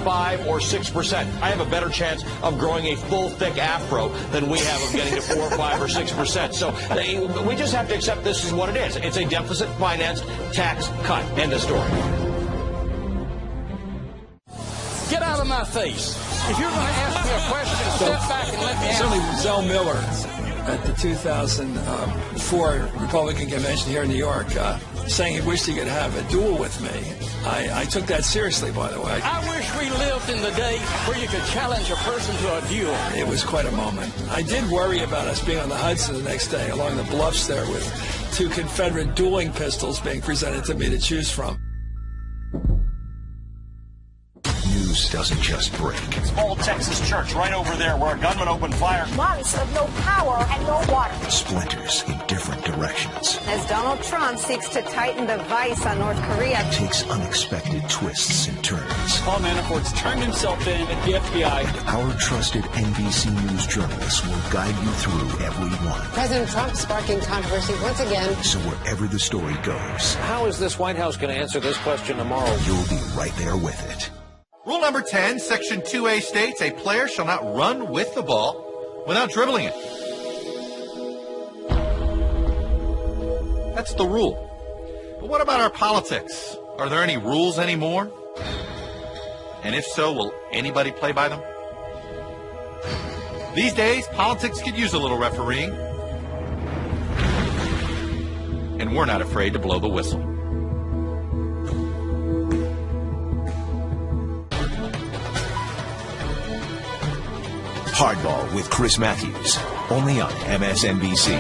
5 or 6%. I have a better chance of growing a full, thick afro than we have of getting to 4 or 5 or 6%. So we just have to accept this is what it is. It's a deficit-financed tax cut. End of story. Get out of my face. If you're going to ask me a question, step back and let me answer. Certainly Zell Miller at the 2004 Republican convention here in New York saying he wished he could have a duel with me. I took that seriously, by the way. I wish we lived in the day where you could challenge a person to a duel. It was quite a moment. I did worry about us being on the Hudson the next day along the bluffs there with 2 Confederate dueling pistols being presented to me to choose from. News doesn't just break. It's Old Texas Church right over there where a gunman opened fire. Months of no power and no water. Splinters in different directions. As Donald Trump seeks to tighten the vice on North Korea. Takes unexpected twists and turns. Paul Manafort's turned himself in at the FBI. Our trusted NBC News journalists will guide you through every one. President Trump sparking controversy once again. So wherever the story goes, How is this White House going to answer this question tomorrow? you'll be right there with it. Rule number 10, Section 2A states a player shall not run with the ball without dribbling it. That's the rule. But what about our politics? Are there any rules anymore? And if so, will anybody play by them? These days, politics could use a little refereeing. And we're not afraid to blow the whistle. Hardball with Chris Matthews, only on MSNBC.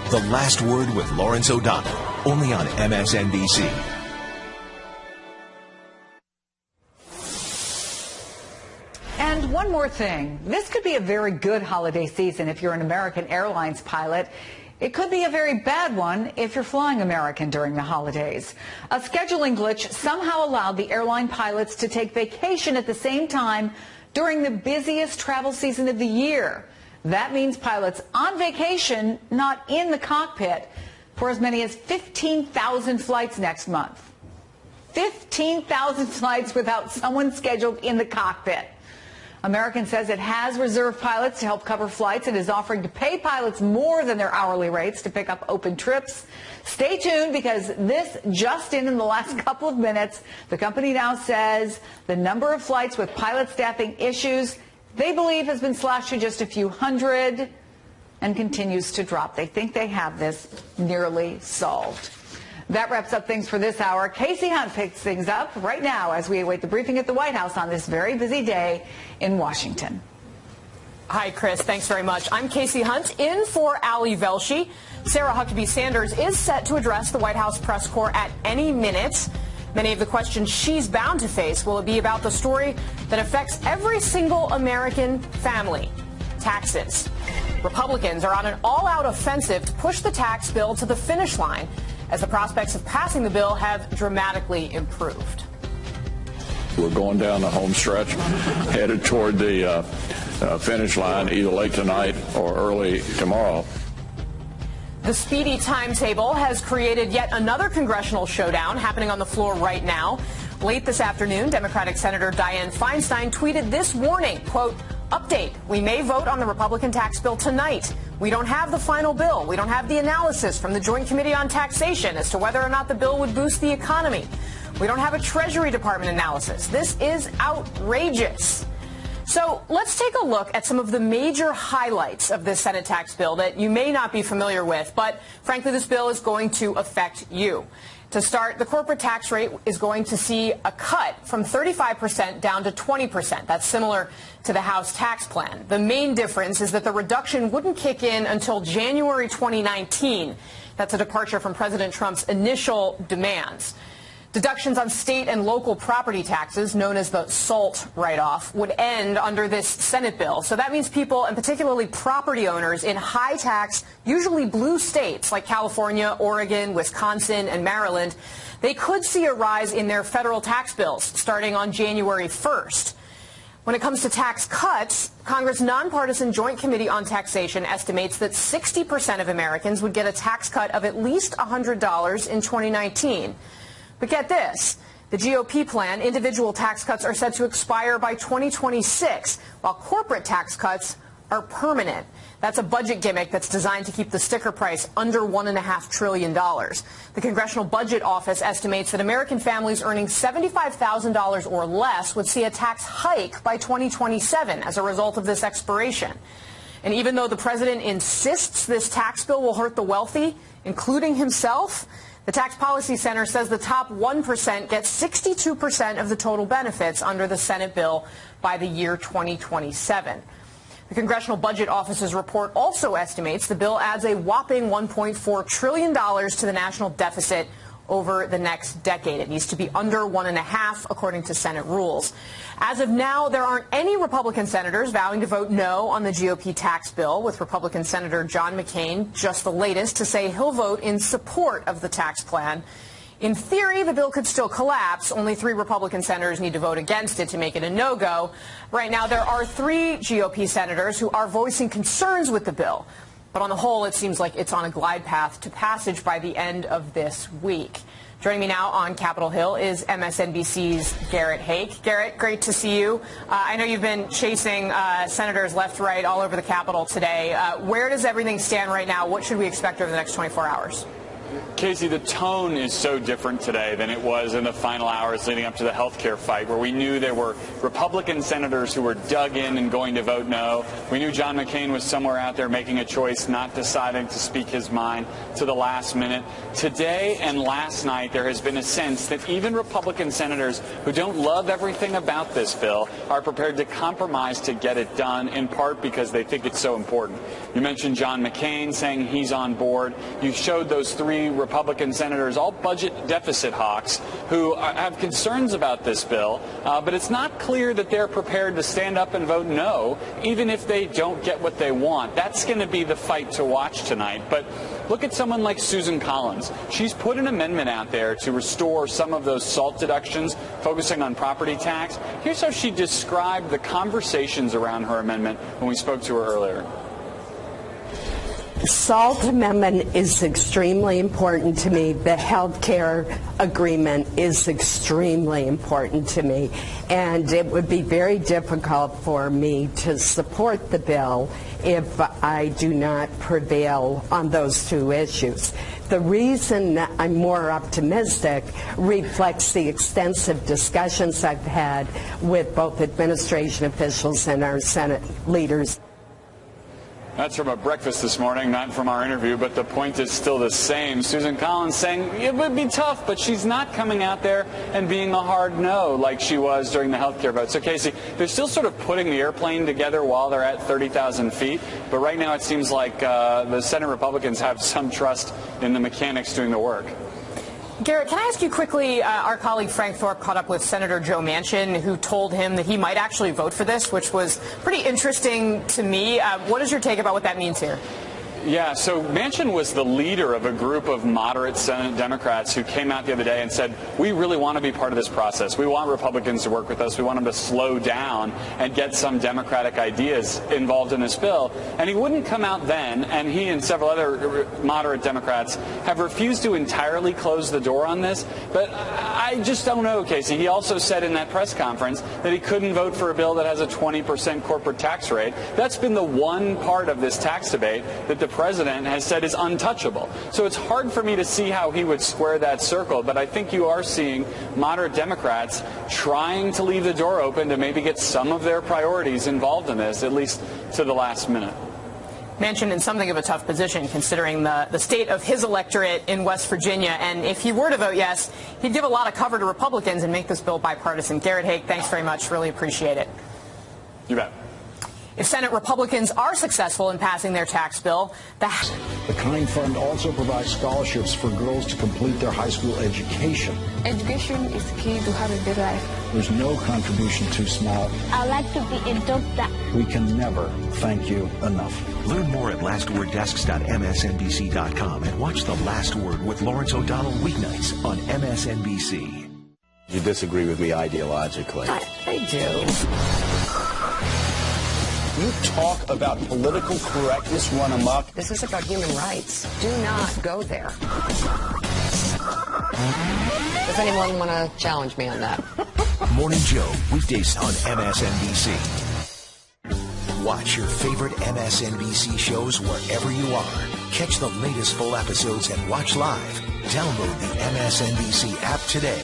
The Last Word with Lawrence O'Donnell, only on MSNBC. And one more thing. This could be a very good holiday season if you're an American Airlines pilot. It could be a very bad one if you're flying American during the holidays. A scheduling glitch somehow allowed the airline pilots to take vacation at the same time during the busiest travel season of the year. That means pilots on vacation, not in the cockpit, for as many as 15,000 flights next month. 15,000 flights without someone scheduled in the cockpit. American says it has reserved pilots to help cover flights and is offering to pay pilots more than their hourly rates to pick up open trips. Stay tuned because this just in the last couple of minutes, the company now says the number of flights with pilot staffing issues they believe has been slashed to just a few hundred and continues to drop. They think they have this nearly solved. That wraps up things for this hour. Casey Hunt picks things up right now as we await the briefing at the White House on this very busy day in Washington. Hi, Chris. Thanks very much. I'm Casey Hunt in for Ali Velshi. Sarah Huckabee Sanders is set to address the White House press corps at any minute. Many of the questions she's bound to face will be about the story that affects every single American family, taxes. Republicans are on an all-out offensive to push the tax bill to the finish line as the prospects of passing the bill have dramatically improved. We're going down the home stretch, headed toward the finish line either late tonight or early tomorrow. The speedy timetable has created yet another congressional showdown happening on the floor right now. Late this afternoon, Democratic Senator Dianne Feinstein tweeted this warning, quote, "Update, we may vote on the Republican tax bill tonight. We don't have the final bill. We don't have the analysis from the Joint Committee on Taxation as to whether or not the bill would boost the economy. We don't have a Treasury Department analysis. This is outrageous." So let's take a look at some of the major highlights of this Senate tax bill that you may not be familiar with, but frankly, this bill is going to affect you. To start, the corporate tax rate is going to see a cut from 35% down to 20%. That's similar to the House tax plan. The main difference is that the reduction wouldn't kick in until January 2019. That's a departure from President Trump's initial demands. Deductions on state and local property taxes, known as the SALT write-off, would end under this Senate bill. So that means people, and particularly property owners in high-tax, usually blue states like California, Oregon, Wisconsin, and Maryland, they could see a rise in their federal tax bills starting on January 1st. When it comes to tax cuts, Congress' nonpartisan Joint Committee on Taxation estimates that 60% of Americans would get a tax cut of at least $100 in 2019. But get this. The GOP plan, individual tax cuts are set to expire by 2026, while corporate tax cuts are permanent. That's a budget gimmick that's designed to keep the sticker price under $1.5 trillion. The Congressional Budget Office estimates that American families earning $75,000 or less would see a tax hike by 2027 as a result of this expiration. And even though the president insists this tax bill will hurt the wealthy, including himself, the Tax Policy Center says the top 1% gets 62% of the total benefits under the Senate bill by the year 2027. The Congressional Budget Office's report also estimates the bill adds a whopping $1.4 trillion to the national deficit over the next decade. It needs to be under 1.5, according to Senate rules. As of now, there aren't any Republican senators vowing to vote no on the GOP tax bill, with Republican Senator John McCain just the latest to say he'll vote in support of the tax plan. In theory, the bill could still collapse. Only 3 Republican senators need to vote against it to make it a no-go. Right now, there are 3 GOP senators who are voicing concerns with the bill. But on the whole, it seems like it's on a glide path to passage by the end of this week. Joining me now on Capitol Hill is MSNBC's Garrett Haake. Garrett, great to see you. I know you've been chasing senators left, right, all over the Capitol today. Where does everything stand right now? What should we expect over the next 24 hours? Casey, the tone is so different today than it was in the final hours leading up to the health care fight, where we knew there were Republican senators who were dug in and going to vote no. We knew John McCain was somewhere out there making a choice, not deciding to speak his mind to the last minute. Today and last night, there has been a sense that even Republican senators who don't love everything about this bill are prepared to compromise to get it done, in part because they think it's so important. You mentioned John McCain saying he's on board. You showed those 3 Republican senators, all budget deficit hawks, who have concerns about this bill, but it's not clear that they're prepared to stand up and vote no, even if they don't get what they want. That's going to be the fight to watch tonight. But look at someone like Susan Collins. She's put an amendment out there to restore some of those SALT deductions, focusing on property tax. Here's how she described the conversations around her amendment when we spoke to her earlier. The SALT amendment is extremely important to me. The health care agreement is extremely important to me. And it would be very difficult for me to support the bill if I do not prevail on those 2 issues. The reason that I'm more optimistic reflects the extensive discussions I've had with both administration officials and our Senate leaders. That's from a breakfast this morning, not from our interview, but the point is still the same. Susan Collins saying it would be tough, but she's not coming out there and being a hard no like she was during the health care vote. So, Casey, they're still sort of putting the airplane together while they're at 30,000 feet, but right now it seems like the Senate Republicans have some trust in the mechanics doing the work. Garrett, can I ask you quickly, our colleague Frank Thorpe caught up with Senator Joe Manchin, who told him that he might actually vote for this, which was pretty interesting to me. What is your take about what that means here? Yeah, so Manchin was the leader of a group of moderate Senate Democrats who came out the other day and said, we really want to be part of this process. We want Republicans to work with us. We want them to slow down and get some Democratic ideas involved in this bill. And he wouldn't come out then, and he and several other moderate Democrats have refused to entirely close the door on this. But I just don't know, Casey. He also said in that press conference that he couldn't vote for a bill that has a 20% corporate tax rate. That's been the one part of this tax debate that the president has said is untouchable. So it's hard for me to see how he would square that circle, but I think you are seeing moderate Democrats trying to leave the door open to maybe get some of their priorities involved in this, at least to the last minute. Manchin in something of a tough position considering the state of his electorate in West Virginia, and if he were to vote yes, he'd give a lot of cover to Republicans and make this bill bipartisan. Garrett Haake, thanks very much. Really appreciate it. You bet. If Senate Republicans are successful in passing their tax bill, the Kind Fund also provides scholarships for girls to complete their high school education. Education is key to have a good life. There's no contribution too small. I'd like to be a doctor. We can never thank you enough. Learn more at lastworddesks.msnbc.com and watch The Last Word with Lawrence O'Donnell weeknights on MSNBC. You disagree with me ideologically. I do. You talk about political correctness run amok. This is about human rights. Do not go there. Does anyone want to challenge me on that? Morning Joe, weekdays on MSNBC. Watch your favorite MSNBC shows wherever you are. Catch the latest full episodes and watch live. Download the MSNBC app today.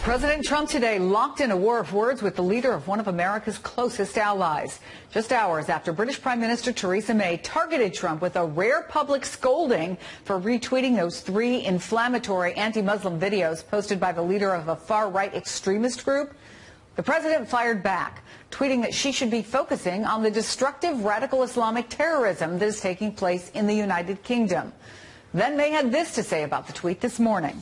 President Trump today locked in a war of words with the leader of one of America's closest allies. Just hours after British Prime Minister Theresa May targeted Trump with a rare public scolding for retweeting those 3 inflammatory anti-Muslim videos posted by the leader of a far-right extremist group, the president fired back, tweeting that she should be focusing on the destructive radical Islamic terrorism that is taking place in the United Kingdom. Then May had this to say about the tweet this morning.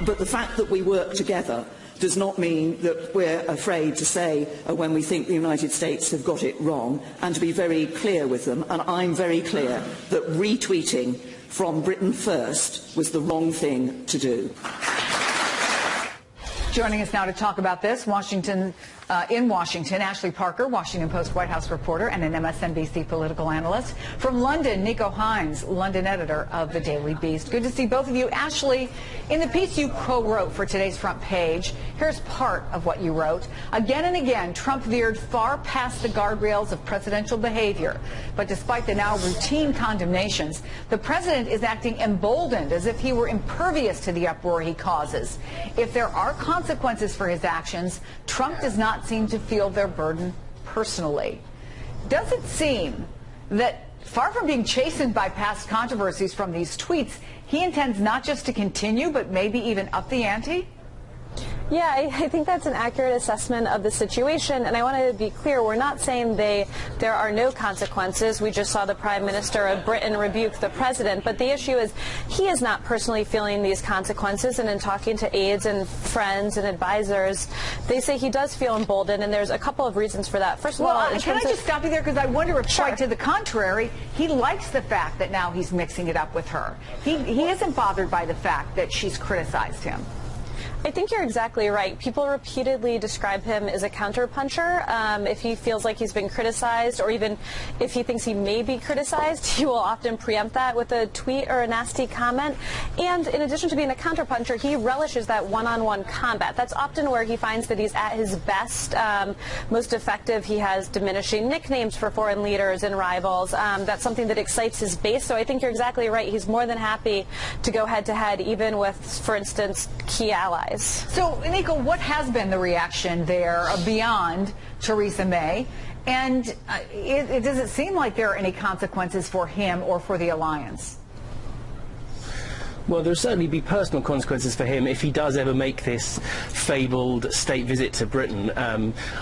But the fact that we work together does not mean that we're afraid to say when we think the United States have got it wrong, and to be very clear with them. And I'm very clear that retweeting from Britain First was the wrong thing to do. Joining us now to talk about this, in Washington, Ashley Parker, Washington Post White House reporter and an MSNBC political analyst. From London, Nico Hines, London editor of the Daily Beast. Good to see both of you. Ashley, in the piece you co-wrote for today's front page, here's part of what you wrote. Again and again, Trump veered far past the guardrails of presidential behavior. But despite the now routine condemnations, the president is acting emboldened, as if he were impervious to the uproar he causes. If there are consequences for his actions, Trump does not seem to feel their burden personally. Does it seem that, far from being chastened by past controversies from these tweets, he intends not just to continue, but maybe even up the ante? Yeah, I think that's an accurate assessment of the situation, and I want to be clear, we're not saying there are no consequences. We just saw the Prime Minister of Britain rebuke the President, but the issue is he is not personally feeling these consequences, and in talking to aides and friends and advisors, they say he does feel emboldened, and there's a couple of reasons for that. First of all, can I just stop you there, because I wonder if quite to the contrary, he likes the fact that now he's mixing it up with her. He isn't bothered by the fact that she's criticized him. I think you're exactly right. People repeatedly describe him as a counterpuncher. If he feels like he's been criticized, or even if he thinks he may be criticized, he will often preempt that with a tweet or a nasty comment. And in addition to being a counterpuncher, he relishes that one-on-one combat. That's often where he finds that he's at his best, most effective. He has diminishing nicknames for foreign leaders and rivals. That's something that excites his base. So I think you're exactly right. He's more than happy to go head-to-head, even with, for instance, key allies. So, Nico, what has been the reaction there beyond Theresa May? And does it seem like there are any consequences for him or for the alliance? Well, there'll certainly be personal consequences for him if he does ever make this fabled state visit to Britain.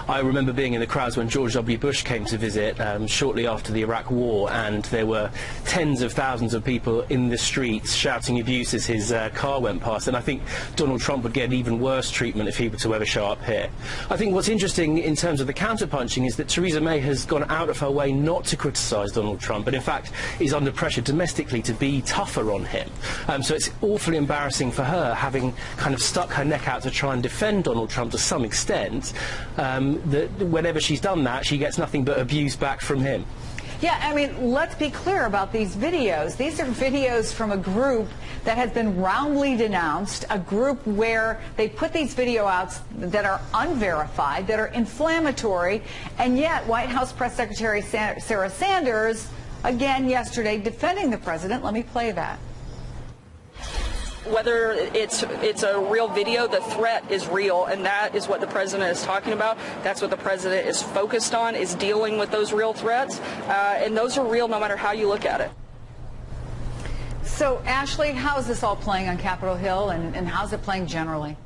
I remember being in the crowds when George W. Bush came to visit shortly after the Iraq War, and there were tens of thousands of people in the streets shouting abuse as his car went past, and I think Donald Trump would get even worse treatment if he were to ever show up here. I think what's interesting in terms of the counterpunching is that Theresa May has gone out of her way not to criticise Donald Trump, but in fact is under pressure domestically to be tougher on him. So it's awfully embarrassing for her, having kind of stuck her neck out to try and defend Donald Trump to some extent, that whenever she's done that, she gets nothing but abuse back from him. Yeah, I mean, let's be clear about these videos. These are videos from a group that has been roundly denounced, a group where they put these video outs that are unverified, that are inflammatory, and yet White House Press Secretary Sarah Sanders, again yesterday, defending the president. Let me play that. Whether it's a real video, the threat is real, and that is what the president is talking about. That's what the president is focused on, is dealing with those real threats, and those are real no matter how you look at it. So, Ashley, how is this all playing on Capitol Hill, and how's it playing generally?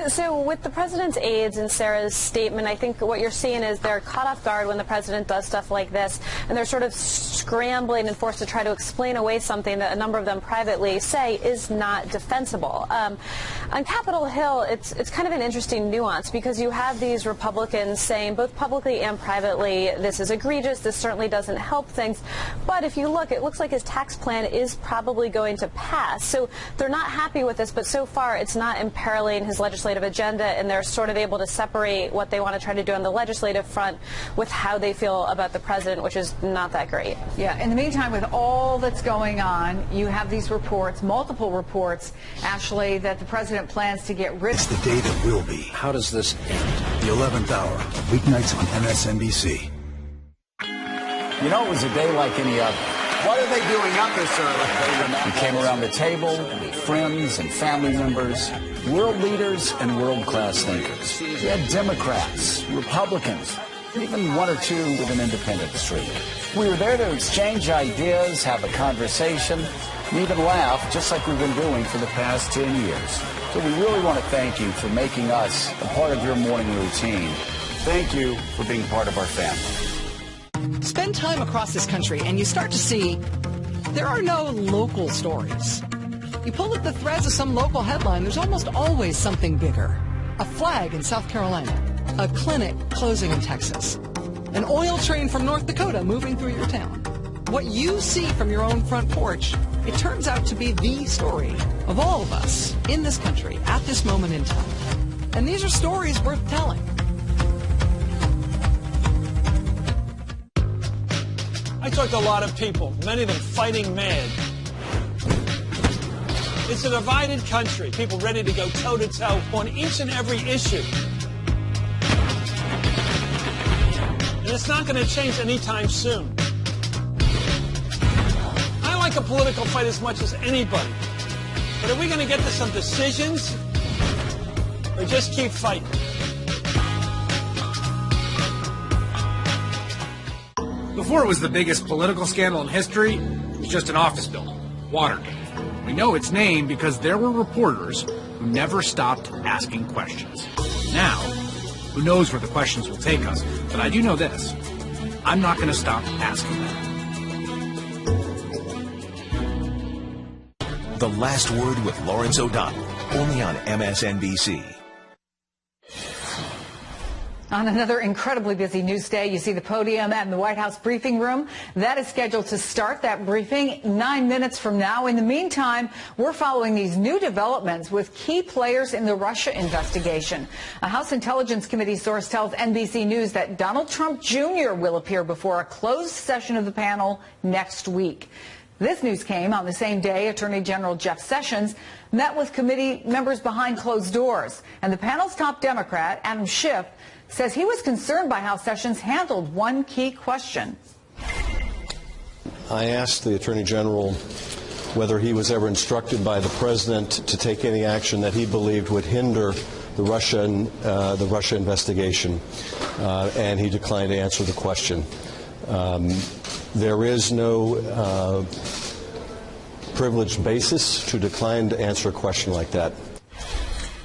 So with the president's aides and Sarah's statement, I think what you're seeing is they're caught off guard when the president does stuff like this, and they're sort of scrambling and forced to try to explain away something that a number of them privately say is not defensible. On Capitol Hill, it's kind of an interesting nuance, because you have these Republicans saying both publicly and privately, this is egregious, this certainly doesn't help things, but if you look, it looks like his tax plan is probably going to pass. So they're not happy with this, but so far it's not imperiling his legislative legislative agenda, and they're sort of able to separate what they want to try to do on the legislative front with how they feel about the president, which is not that great. Yeah, in the meantime, with all that's going on, you have these reports, multiple reports, Ashley, that the president plans to get rid of. It's the day that will be. How does this end? The 11th hour, weeknights on MSNBC. You know, it was a day like any other. What are they doing up this early? We came around the table with friends and family members, world leaders and world-class thinkers. We had Democrats, Republicans, even one or two with an independent streak. We were there to exchange ideas, have a conversation, and even laugh, just like we've been doing for the past 10 years. So we really want to thank you for making us a part of your morning routine. Thank you for being part of our family. Spend time across this country and you start to see there are no local stories. You pull up the threads of some local headline, there's almost always something bigger. A flag in South Carolina, a clinic closing in Texas, an oil train from North Dakota moving through your town. What you see from your own front porch, it turns out to be the story of all of us in this country at this moment in time. And these are stories worth telling. I talked to a lot of people, many of them fighting mad. It's a divided country, people ready to go toe-to-toe on each and every issue. And it's not going to change anytime soon. I like a political fight as much as anybody. But are we going to get to some decisions or just keep fighting? Before it was the biggest political scandal in history, it was just an office building, Watergate. We know its name because there were reporters who never stopped asking questions. Now, who knows where the questions will take us, but I do know this. I'm not going to stop asking them. The Last Word with Lawrence O'Donnell, only on MSNBC. On another incredibly busy news day, you see the podium and the White House briefing room. That is scheduled to start that briefing 9 minutes from now. In the meantime, we're following these new developments with key players in the Russia investigation. A House Intelligence Committee source tells NBC News that Donald Trump Jr. will appear before a closed session of the panel next week. This news came on the same day Attorney General Jeff Sessions met with committee members behind closed doors. And the panel's top Democrat, Adam Schiff, says he was concerned by how Sessions handled one key question. I asked the Attorney General whether he was ever instructed by the President to take any action that he believed would hinder the Russia investigation, and he declined to answer the question. There is no privileged basis to decline to answer a question like that.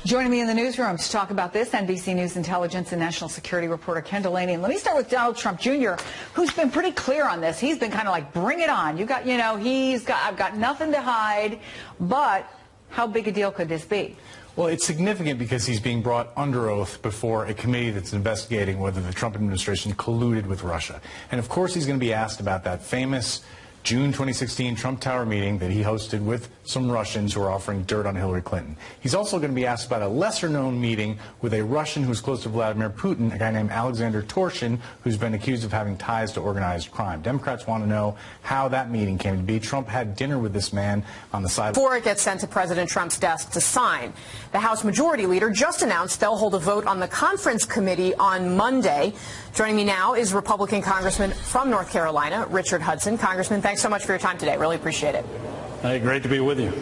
Joining me in the newsroom to talk about this, NBC News intelligence and national security reporter Ken Delaney. And let me start with Donald Trump Jr., who's been pretty clear on this. He's been kind of like, bring it on. I've got nothing to hide. But how big a deal could this be? Well, it's significant because he's being brought under oath before a committee that's investigating whether the Trump administration colluded with Russia. And of course, he's going to be asked about that famous June 2016 Trump Tower meeting that he hosted with some Russians who are offering dirt on Hillary Clinton. He's also going to be asked about a lesser-known meeting with a Russian who's close to Vladimir Putin, a guy named Alexander Torshin, who's been accused of having ties to organized crime. Democrats want to know how that meeting came to be. Trump had dinner with this man on the side. Before it gets sent to President Trump's desk to sign, the House Majority Leader just announced they'll hold a vote on the conference committee on Monday. Joining me now is Republican Congressman from North Carolina, Richard Hudson. Congressman, thanks so much for your time today. Really appreciate it. Hey, great to be with you.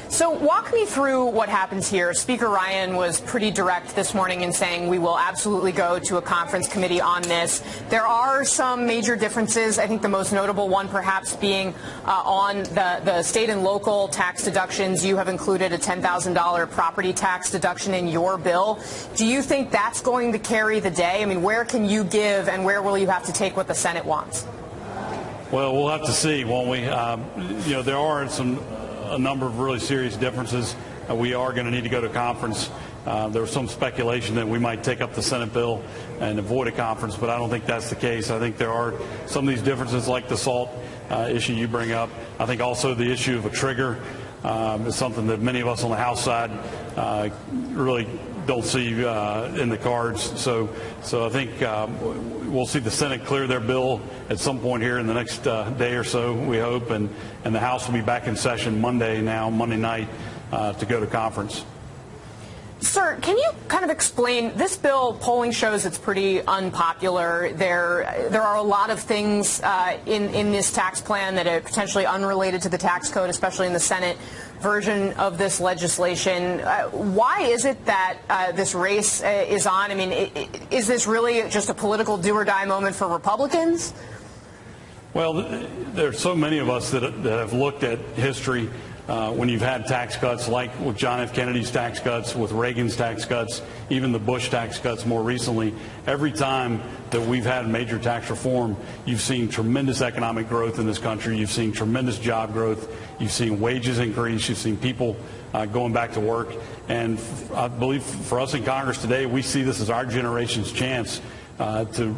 So walk me through what happens here. Speaker Ryan was pretty direct this morning in saying we will absolutely go to a conference committee on this. There are some major differences. I think the most notable one perhaps being on the state and local tax deductions. You have included a $10,000 property tax deduction in your bill. Do you think that's going to carry the day? I mean, where can you give and where will you have to take what the Senate wants? Well, we'll have to see, won't we? There are a number of really serious differences. We are going to need to go to conference. There was some speculation that we might take up the Senate bill and avoid a conference, but I don't think that's the case. I think there are some of these differences, like the SALT issue you bring up. I think also the issue of a trigger is something that many of us on the House side really don't see in the cards. So I think we'll see the Senate clear their bill at some point here in the next day or so, we hope, and the House will be back in session Monday night, to go to conference. Sir, can you kind of explain, this bill, polling shows it's pretty unpopular. There are a lot of things in this tax plan that are potentially unrelated to the tax code, especially in the Senate version of this legislation. Why is it that this race is on? I mean, is this really just a political do-or-die moment for Republicans? Well, there are so many of us that have looked at history when you've had tax cuts, like with John F. Kennedy's tax cuts, with Reagan's tax cuts, even the Bush tax cuts more recently. Every time that we've had major tax reform, you've seen tremendous economic growth in this country. You've seen tremendous job growth. You've seen wages increase. You've seen people going back to work. And I believe for us in Congress today, we see this as our generation's chance to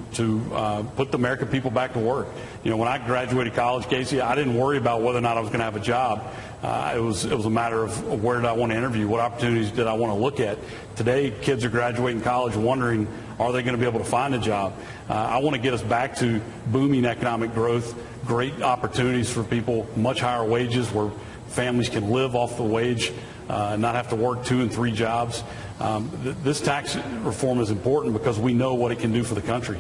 put the American people back to work. You know, when I graduated college, Casey, I didn't worry about whether or not I was going to have a job. It was a matter of where did I want to interview, what opportunities did I want to look at. Today, kids are graduating college wondering, are they going to be able to find a job? I want to get us back to booming economic growth, great opportunities for people, much higher wages where families can live off the wage, not have to work 2 and 3 jobs. This tax reform is important because we know what it can do for the country.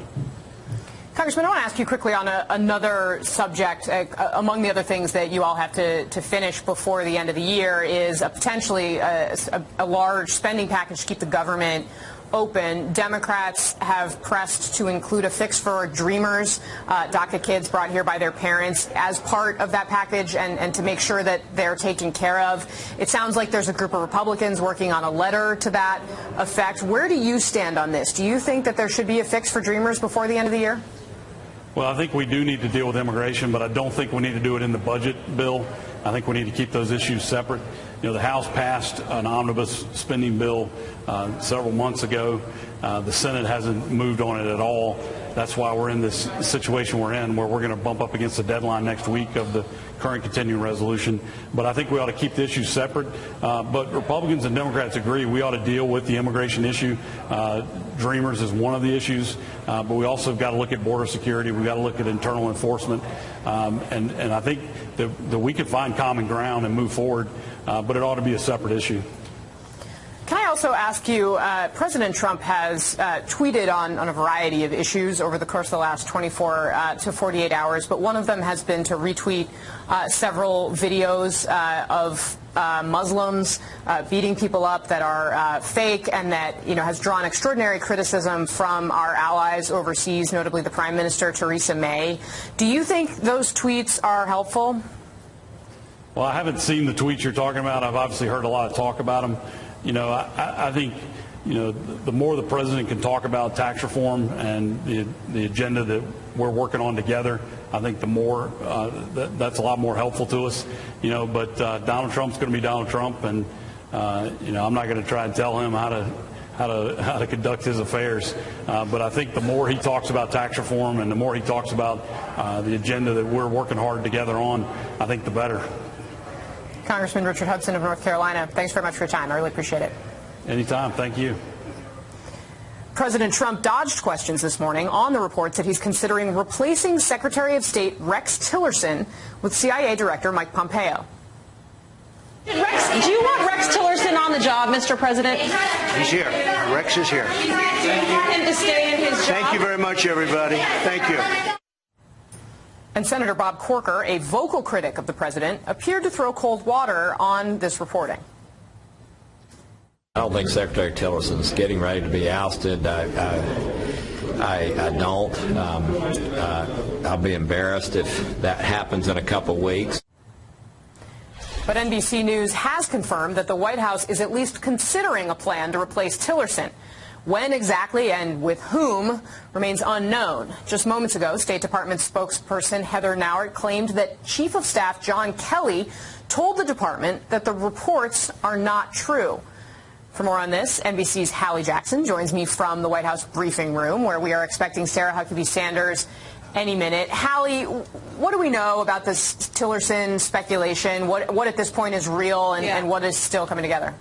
Congressman, I want to ask you quickly on another subject. Among the other things that you all have to finish before the end of the year is potentially a large spending package to keep the government open. Democrats have pressed to include a fix for Dreamers, DACA kids brought here by their parents, as part of that package and to make sure that they're taken care of. It sounds like there's a group of Republicans working on a letter to that effect. Where do you stand on this? Do you think that there should be a fix for Dreamers before the end of the year? Well, I think we do need to deal with immigration, but I don't think we need to do it in the budget bill. I think we need to keep those issues separate. You know, the House passed an omnibus spending bill several months ago. The Senate hasn't moved on it at all. That's why we're in this situation we're in, where we're going to bump up against the deadline next week of the current continuing resolution. But I think we ought to keep the issues separate. But Republicans and Democrats agree we ought to deal with the immigration issue. Dreamers is one of the issues, but we also got to look at border security. We've got to look at internal enforcement. And I think that we could find common ground and move forward, but it ought to be a separate issue. Can I also ask you, President Trump has tweeted on a variety of issues over the course of the last 24 to 48 hours, but one of them has been to retweet several videos of Muslims beating people up that are fake and that, you know, has drawn extraordinary criticism from our allies overseas, notably the Prime Minister, Theresa May. Do you think those tweets are helpful? Well, I haven't seen the tweets you're talking about. I've obviously heard a lot of talk about them. You know, I think, you know, the more the president can talk about tax reform and the agenda that we're working on together, I think the more that's a lot more helpful to us. You know, but Donald Trump's going to be Donald Trump, and you know, I'm not going to try and tell him how to conduct his affairs. But I think the more he talks about tax reform and the more he talks about the agenda that we're working hard together on, I think the better. Congressman Richard Hudson of North Carolina, thanks very much for your time. I really appreciate it. Anytime. Thank you. President Trump dodged questions this morning on the reports that he's considering replacing Secretary of State Rex Tillerson with CIA Director Mike Pompeo. Rex, do you want Rex Tillerson on the job, Mr. President? He's here. Rex is here. Do you want him to stay in his job? Thank you very much, everybody. Thank you. And Senator Bob Corker, a vocal critic of the president, appeared to throw cold water on this reporting. I don't think Secretary Tillerson's getting ready to be ousted. I don't. I'll be embarrassed if that happens in a couple weeks. But NBC News has confirmed that the White House is at least considering a plan to replace Tillerson. When exactly and with whom remains unknown. Just moments ago, State Department spokesperson Heather Nauert claimed that Chief of Staff John Kelly told the department that the reports are not true. For more on this, NBC's Hallie Jackson joins me from the White House briefing room, where we are expecting Sarah Huckabee Sanders any minute. Hallie, what do we know about this Tillerson speculation? What at this point is real and what is still coming together?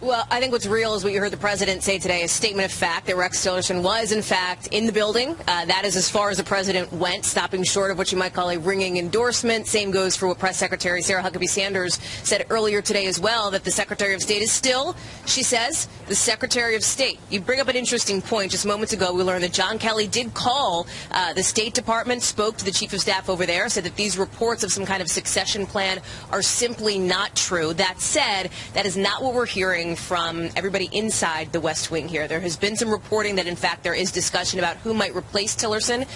Well, I think what's real is what you heard the president say today, a statement of fact that Rex Tillerson was, in fact, in the building. That is as far as the president went, stopping short of what you might call a ringing endorsement. Same goes for what Press Secretary Sarah Huckabee Sanders said earlier today as well, that the Secretary of State is still, she says, the Secretary of State. You bring up an interesting point. Just moments ago, we learned that John Kelly did call the State Department, spoke to the Chief of Staff over there, said that these reports of some kind of succession plan are simply not true. That said, that is not what we're hearing from everybody inside the West Wing here. There has been some reporting that, in fact, there is discussion about who might replace Tillerson.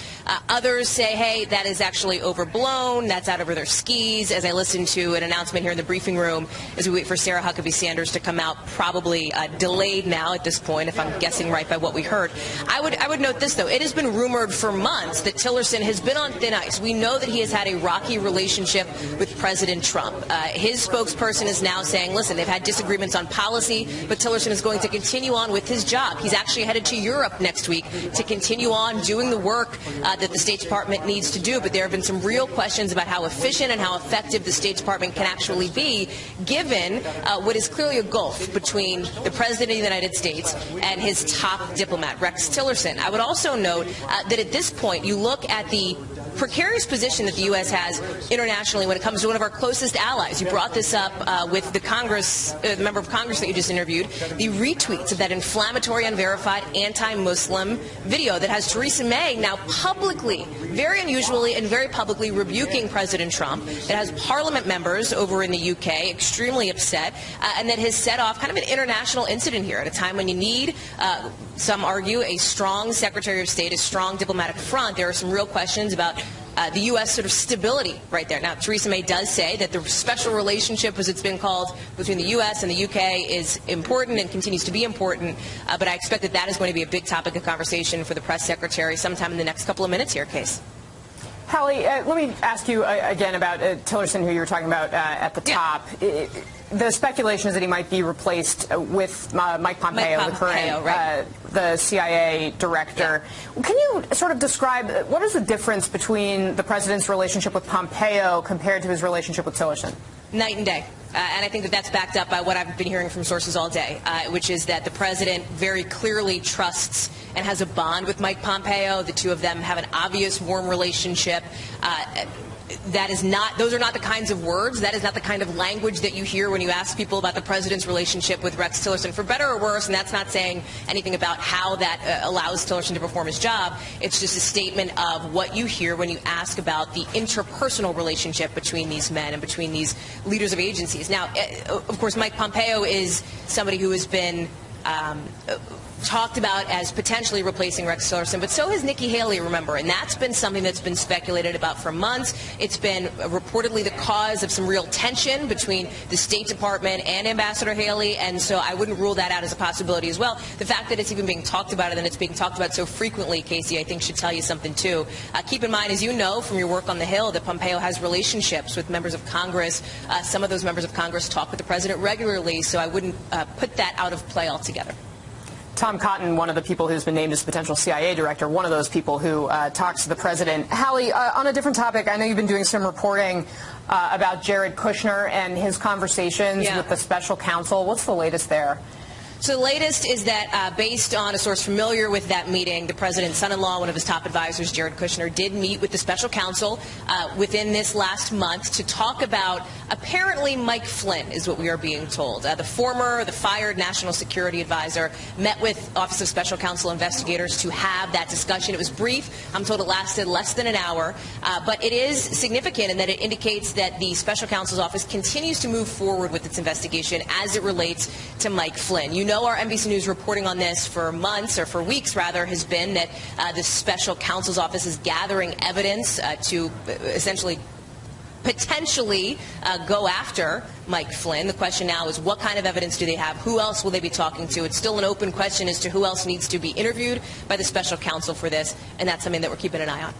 Others say, hey, that is actually overblown. That's out over their skis. As I listened to an announcement here in the briefing room, as we wait for Sarah Huckabee Sanders to come out, probably delayed now at this point, if I'm guessing right by what we heard. I would note this, though. It has been rumored for months that Tillerson has been on thin ice. We know that he has had a rocky relationship with President Trump. His spokesperson is now saying, listen, they've had disagreements on policy, but Tillerson is going to continue on with his job. He's actually headed to Europe next week to continue on doing the work that the State Department needs to do. But there have been some real questions about how efficient and how effective the State Department can actually be, given what is clearly a gulf between the President of the United States and his top diplomat, Rex Tillerson. I would also note that at this point, you look at the precarious position that the U.S. has internationally when it comes to one of our closest allies. You brought this up with the Congress, the member of Congress that you just interviewed, the retweets of that inflammatory, unverified, anti-Muslim video that has Theresa May now publicly, very unusually and very publicly rebuking President Trump, that has Parliament members over in the UK extremely upset, and that has set off kind of an international incident here at a time when you need, some argue, a strong Secretary of State, a strong diplomatic front. There are some real questions about the U.S. sort of stability right there. Now, Theresa May does say that the special relationship, as it's been called, between the U.S. and the U.K. is important and continues to be important, but I expect that that is going to be a big topic of conversation for the press secretary sometime in the next couple of minutes here, Case. Hallie, let me ask you again about Tillerson, who you were talking about at the top. The speculation is that he might be replaced with Mike Pompeo, the current the CIA director. Yeah. Can you sort of describe what is the difference between the president's relationship with Pompeo compared to his relationship with Tillerson? Night and day. And I think that that's backed up by what I've been hearing from sources all day, which is that the president very clearly trusts and has a bond with Mike Pompeo. The two of them have an obvious warm relationship. That is not; those are not the kinds of words. That is not the kind of language that you hear when you ask people about the president's relationship with Rex Tillerson, for better or worse. And that's not saying anything about how that allows Tillerson to perform his job. It's just a statement of what you hear when you ask about the interpersonal relationship between these men and between these leaders of agencies. Now, of course, Mike Pompeo is somebody who has been talked about as potentially replacing Rex Tillerson, but so has Nikki Haley, remember, and that's been something that's been speculated about for months. It's been reportedly the cause of some real tension between the State Department and Ambassador Haley, and so I wouldn't rule that out as a possibility as well. The fact that it's even being talked about and it's being talked about so frequently, Casey, I think should tell you something too. Keep in mind, as you know from your work on the Hill, that Pompeo has relationships with members of Congress. Some of those members of Congress talk with the president regularly, so I wouldn't put that out of play altogether. Tom Cotton, one of the people who's been named as potential CIA director, one of those people who talks to the president. Hallie, on a different topic, I know you've been doing some reporting about Jared Kushner and his conversations with the special counsel. What's the latest there? So the latest is that based on a source familiar with that meeting, the president's son-in-law, one of his top advisors, Jared Kushner, did meet with the special counsel within this last month to talk about apparently Mike Flynn, is what we are being told. The fired national security advisor met with Office of Special Counsel investigators to have that discussion. It was brief. I'm told it lasted less than an hour. But it is significant in that it indicates that the special counsel's office continues to move forward with its investigation as it relates to Mike Flynn. You know, our NBC News reporting on this for months, or for weeks rather, has been that the special counsel's office is gathering evidence to essentially potentially go after Mike Flynn. The question now is, what kind of evidence do they have? Who else will they be talking to? It's still an open question as to who else needs to be interviewed by the special counsel for this, and that's something that we're keeping an eye on.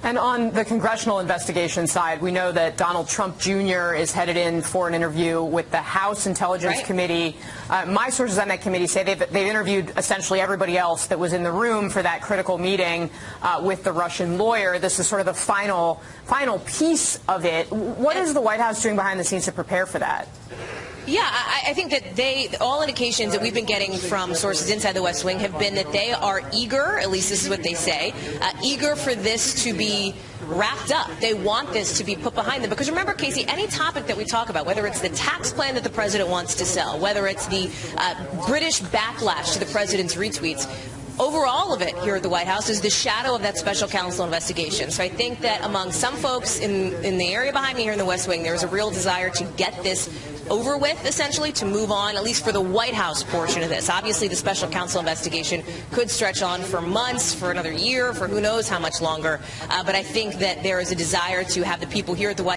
And on the congressional investigation side, we know that Donald Trump Jr. is headed in for an interview with the House Intelligence Committee. My sources on that committee say they've interviewed essentially everybody else that was in the room for that critical meeting with the Russian lawyer. This is sort of the final piece of it. What is the White House doing behind the scenes to prepare for that? Yeah, I think that all indications that we've been getting from sources inside the West Wing have been that they are eager, at least this is what they say, eager for this to be wrapped up. They want this to be put behind them. Because remember, Casey, any topic that we talk about, whether it's the tax plan that the president wants to sell, whether it's the British backlash to the president's retweets, overall of it here at the White House is the shadow of that special counsel investigation. So I think that among some folks in the area behind me here in the West Wing, there is a real desire to get this over with, essentially, to move on, at least for the White House portion of this. Obviously, the special counsel investigation could stretch on for months, for another year, for who knows how much longer. But I think that there is a desire to have the people here at the White